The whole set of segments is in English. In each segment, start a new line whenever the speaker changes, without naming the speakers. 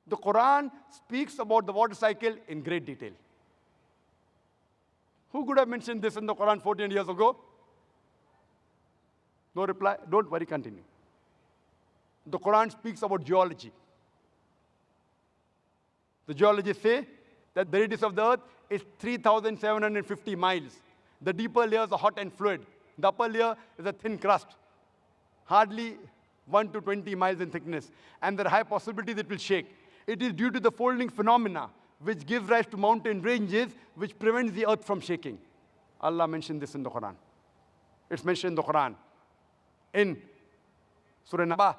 The Quran speaks about the water cycle in great detail. Who could have mentioned this in the Quran 14 years ago? No reply? Don't worry, continue. The Quran speaks about geology. The geologists say that the radius of the earth is 3,750 miles. The deeper layers are hot and fluid. The upper layer is a thin crust, hardly 1 to 20 miles in thickness. And there are high possibilities it will shake. It is due to the folding phenomena which gives rise to mountain ranges which prevents the earth from shaking. Allah mentioned this in the Quran. It's mentioned in the Quran. In Surah Ta Ha,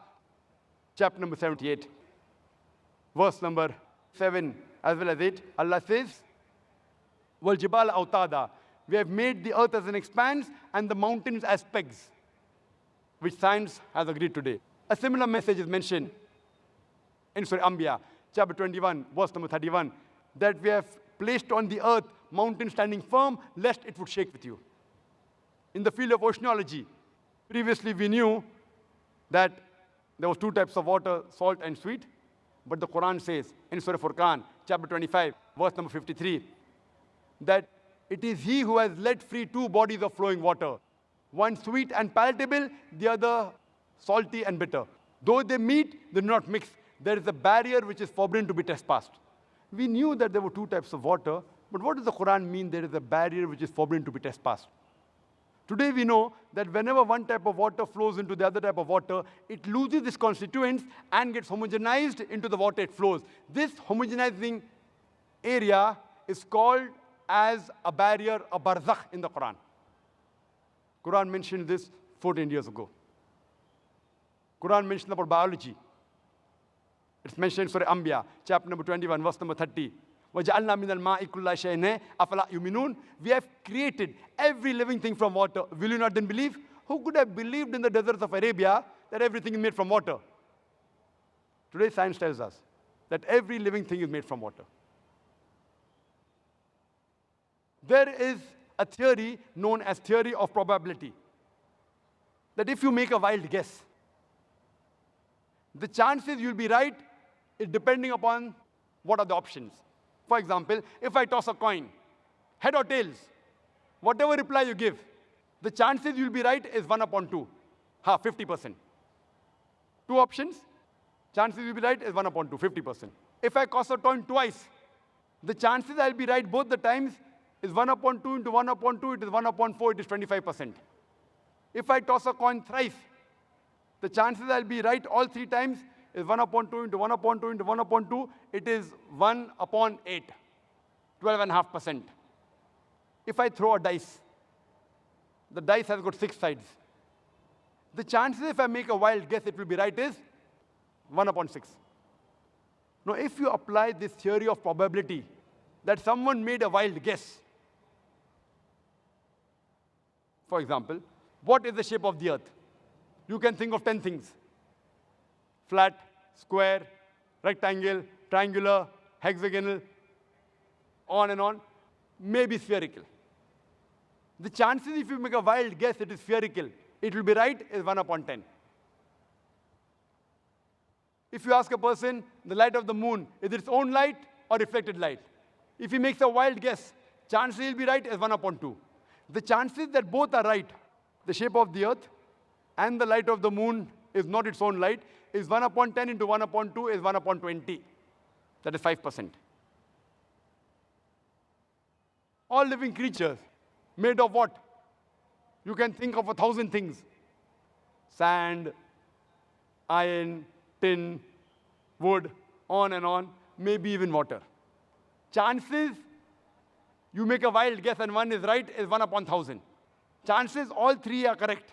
chapter number 78, verse number 7 as well as 8, Allah says, وَالْجِبَالَ أَوْتَادًا. We have made the earth as an expanse and the mountains as pegs, which science has agreed today. A similar message is mentioned in Surah Anbiya, chapter 21, verse number 31, that we have placed on the earth mountains standing firm, lest it would shake with you. In the field of oceanology, previously we knew that there was two types of water, salt and sweet, but the Quran says in Surah Furqan, chapter 25, verse number 53, that it is He who has let free two bodies of flowing water, one sweet and palatable, the other salty and bitter. Though they meet, they do not mix. There is a barrier which is forbidden to be trespassed. We knew that there were two types of water, but what does the Quran mean there is a barrier which is forbidden to be trespassed? Today we know that whenever one type of water flows into the other type of water, it loses its constituents and gets homogenized into the water it flows. This homogenizing area is called as a barrier, a barzakh in the Quran. Quran mentioned this 14 years ago. Quran mentioned about biology. It's mentioned in Surah Anbiya, chapter number 21, verse number 30. وَجَعَلْنَا مِنَ الْمَاءِ كُلَّ شَيْءٍ أَفَلَا يُؤْمِنُونَ. We have created every living thing from water. Will you not then believe? Who could have believed in the deserts of Arabia that everything is made from water? Today science tells us that every living thing is made from water. There is a theory known as theory of probability, that if you make a wild guess, the chances you'll be right is depending upon what are the options. For example, if I toss a coin, head or tails, whatever reply you give, the chances you'll be right is 1 upon 2, 50%. Two options, chances you'll be right is 1 upon 2, 50%. If I toss a coin twice, the chances I'll be right both the times is 1 upon 2 into 1 upon 2, it is 1 upon 4, it is 25%. If I toss a coin thrice, the chances I'll be right all three times is 1 upon 2 into 1 upon 2 into 1 upon 2, it is 1 upon 8, 12.5%. If I throw a dice, the dice has got 6 sides. The chances if I make a wild guess it will be right is 1 upon 6. Now if you apply this theory of probability, that someone made a wild guess, for example, what is the shape of the earth? You can think of 10 things. Flat, square, rectangle, triangular, hexagonal, on and on, maybe spherical. The chances if you make a wild guess it is spherical, it will be right is 1 upon 10. If you ask a person, the light of the moon, is it its own light or reflected light? If he makes a wild guess, chances he'll be right is 1 upon 2. The chances that both are right, the shape of the earth and the light of the moon is not its own light, is 1 upon 10 into 1 upon 2 is 1 upon 20. That is 5%. All living creatures made of what? You can think of 1,000 things. Sand, iron, tin, wood, on and on, maybe even water. Chances you make a wild guess and one is right is 1 upon 1,000. Chances all three are correct.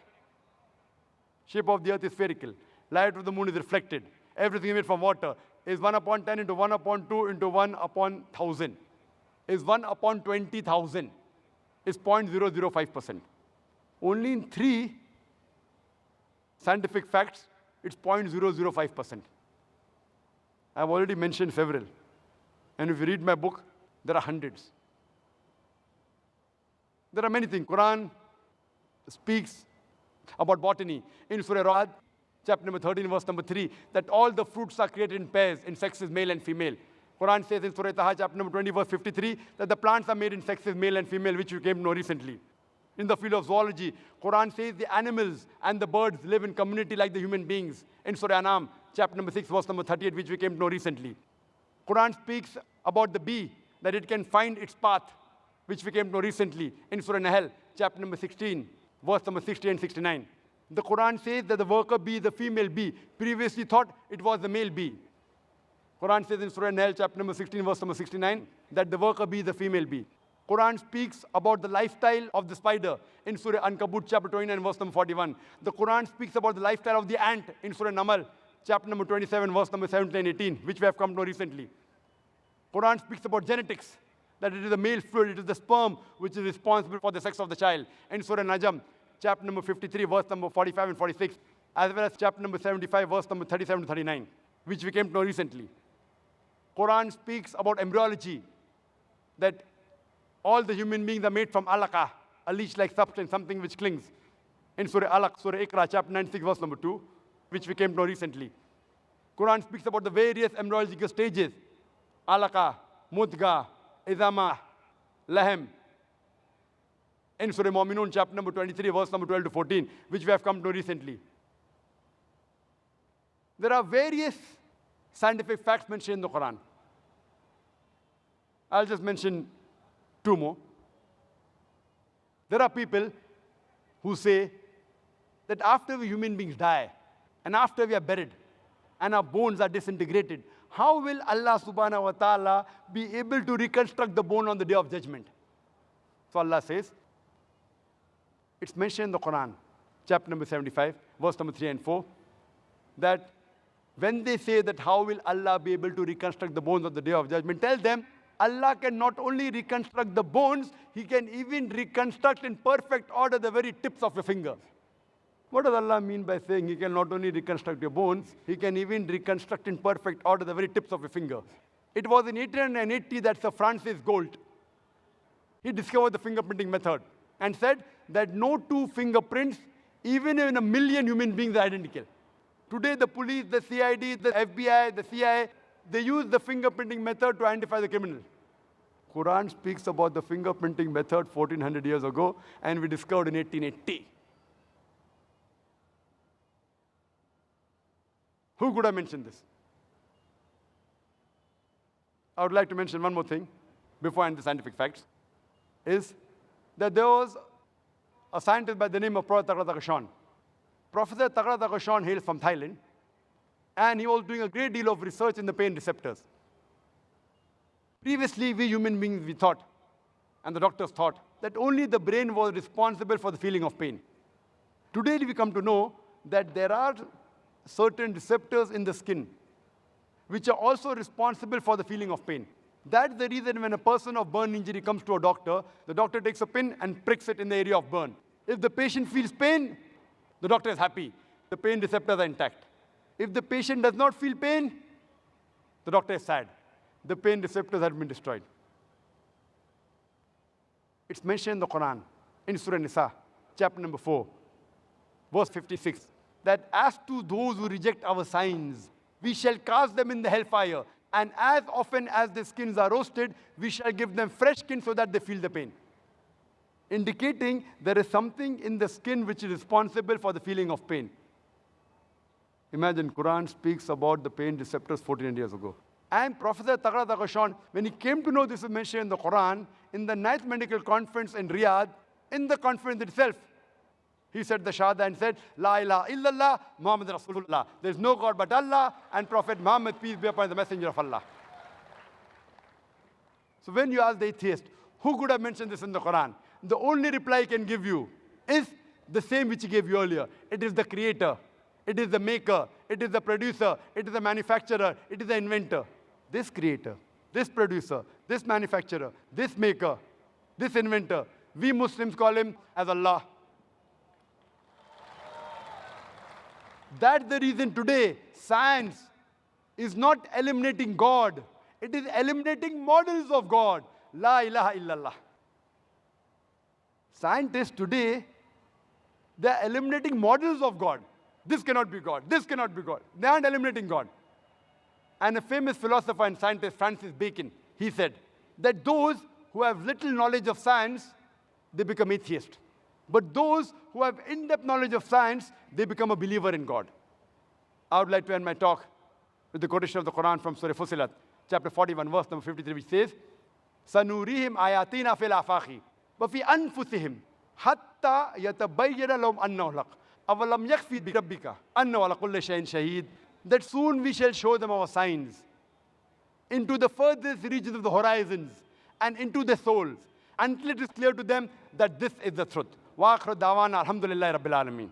Shape of the earth is spherical. Light of the moon is reflected. Everything made from water is 1 upon 10 into 1 upon 2 into 1 upon 1,000. Is 1 upon 20,000. Is 0.005%. Only in 3 scientific facts, it's 0.005%. I've already mentioned several. And if you read my book, there are hundreds. There are many things. Quran speaks about botany. In Surah A'raaf, chapter number 13, verse number 3, that all the fruits are created in pairs, in sexes male and female. Quran says in Surah Ta Ha, chapter number 20, verse 53, that the plants are made in sexes male and female, which we came to know recently. In the field of zoology, Quran says the animals and the birds live in community like the human beings. In Surah A'raaf, chapter number 6, verse number 38, which we came to know recently. Quran speaks about the bee, that it can find its path, which we came to know recently. In Surah Nahl, chapter number 16, verse number 60 and 69. The Quran says that the worker bee, the female bee, previously thought it was the male bee. Quran says in Surah Nahl, chapter number 16, verse number 69, that the worker bee is the female bee. Quran speaks about the lifestyle of the spider in Surah Ankabut, chapter 29, verse number 41. The Quran speaks about the lifestyle of the ant in Surah Namal, chapter number 27, verse number 17 and 18, which we have come to know recently. Quran speaks about genetics, that it is the male fluid, it is the sperm which is responsible for the sex of the child. In Surah Najm, chapter number 53, verse number 45 and 46, as well as chapter number 75, verse number 37 to 39, which we came to know recently. Quran speaks about embryology, that all the human beings are made from alaqa, a leech-like substance, something which clings. In Surah Alaq, Surah Iqra, chapter 96, verse number 2, which we came to know recently. Quran speaks about the various embryological stages, alaqa, mudga, izama, lahem. In Surah Mu'minun, chapter number 23, verse number 12 to 14, which we have come to know recently. There are various scientific facts mentioned in the Quran. I'll just mention two more. There are people who say that after we human beings die, and after we are buried, and our bones are disintegrated, how will Allah subhanahu wa ta'ala be able to reconstruct the bone on the day of judgment? So Allah says, it's mentioned in the Quran, chapter number 75, verse number 3 and 4, that when they say that how will Allah be able to reconstruct the bones on the day of judgment, tell them, Allah can not only reconstruct the bones, He can even reconstruct in perfect order the very tips of your fingers. What does Allah mean by saying He can not only reconstruct your bones, He can even reconstruct in perfect order the very tips of your fingers? It was in 1880 that Sir Francis Galt, he discovered the fingerprinting method and said that no two fingerprints, even in a million human beings, are identical. Today, the police, the CID, the FBI, the CIA, they use the fingerprinting method to identify the criminal. Quran speaks about the fingerprinting method 1400 years ago, and we discovered in 1880. Who could have mentioned this? I would like to mention one more thing before I end the scientific facts, is that there was a scientist by the name of Professor Tagra Tagashan. Professor Tagra Tagashan hails from Thailand, and he was doing a great deal of research in the pain receptors. Previously, we human beings, we thought, and the doctors thought, that only the brain was responsible for the feeling of pain. Today, we come to know that there are certain receptors in the skin which are also responsible for the feeling of pain. That's the reason when a person of burn injury comes to a doctor, the doctor takes a pin and pricks it in the area of burn. If the patient feels pain, the doctor is happy. The pain receptors are intact. If the patient does not feel pain, the doctor is sad. The pain receptors have been destroyed. It's mentioned in the Quran, in Surah Nisa, chapter number 4, verse 56, that as to those who reject our signs, we shall cast them in the hellfire, and as often as their skins are roasted, we shall give them fresh skin so that they feel the pain. Indicating there is something in the skin which is responsible for the feeling of pain. Imagine, Quran speaks about the pain receptors 1400 years ago. And Professor Tagra Tagashan, when he came to know this is mentioned in the Quran, in the 9th Medical Conference in Riyadh, in the conference itself, he said the Shahada and said, La ilaha illallah, Muhammad Rasulullah. There is no God but Allah, and Prophet Muhammad, peace be upon the messenger of Allah. So when you ask the atheist, who could have mentioned this in the Quran? The only reply he can give you is the same which he gave you earlier. It is the creator. It is the maker. It is the producer. It is the manufacturer. It is the inventor. This creator, this producer, this manufacturer, this maker, this inventor, we Muslims call him as Allah. That's the reason today science is not eliminating God. It is eliminating models of God. La ilaha illallah. Scientists today, they are eliminating models of God. This cannot be God. This cannot be God. They aren't eliminating God. And a famous philosopher and scientist, Francis Bacon, he said that those who have little knowledge of science, they become atheist. But those who have in-depth knowledge of science, they become a believer in God. I would like to end my talk with the quotation of the Quran from Surah Fussilat, chapter 41, verse number 53, which says, سَنُورِيهِمْ آيَاتِنَا فِي الْآفَاقِ وَفِي أَنفُسِهِمْ حَتَّى يَتَبَيَّنَ لَهُمْ أَنَّهُ الْحَقُّ أَوَلَمْ يَكْفِ بِرَبِّكَ أَنَّهُ عَلَى كُلِّ شَيْءٍ شَهِيدٌ. That soon we shall show them our signs into the furthest regions of the horizons and into their souls, until it is clear to them that this is the truth. وَآخِرُ دَعْوَانَا الْحَمْدُ لِلَّهِ رَبِّ الْعَالَمِينَ.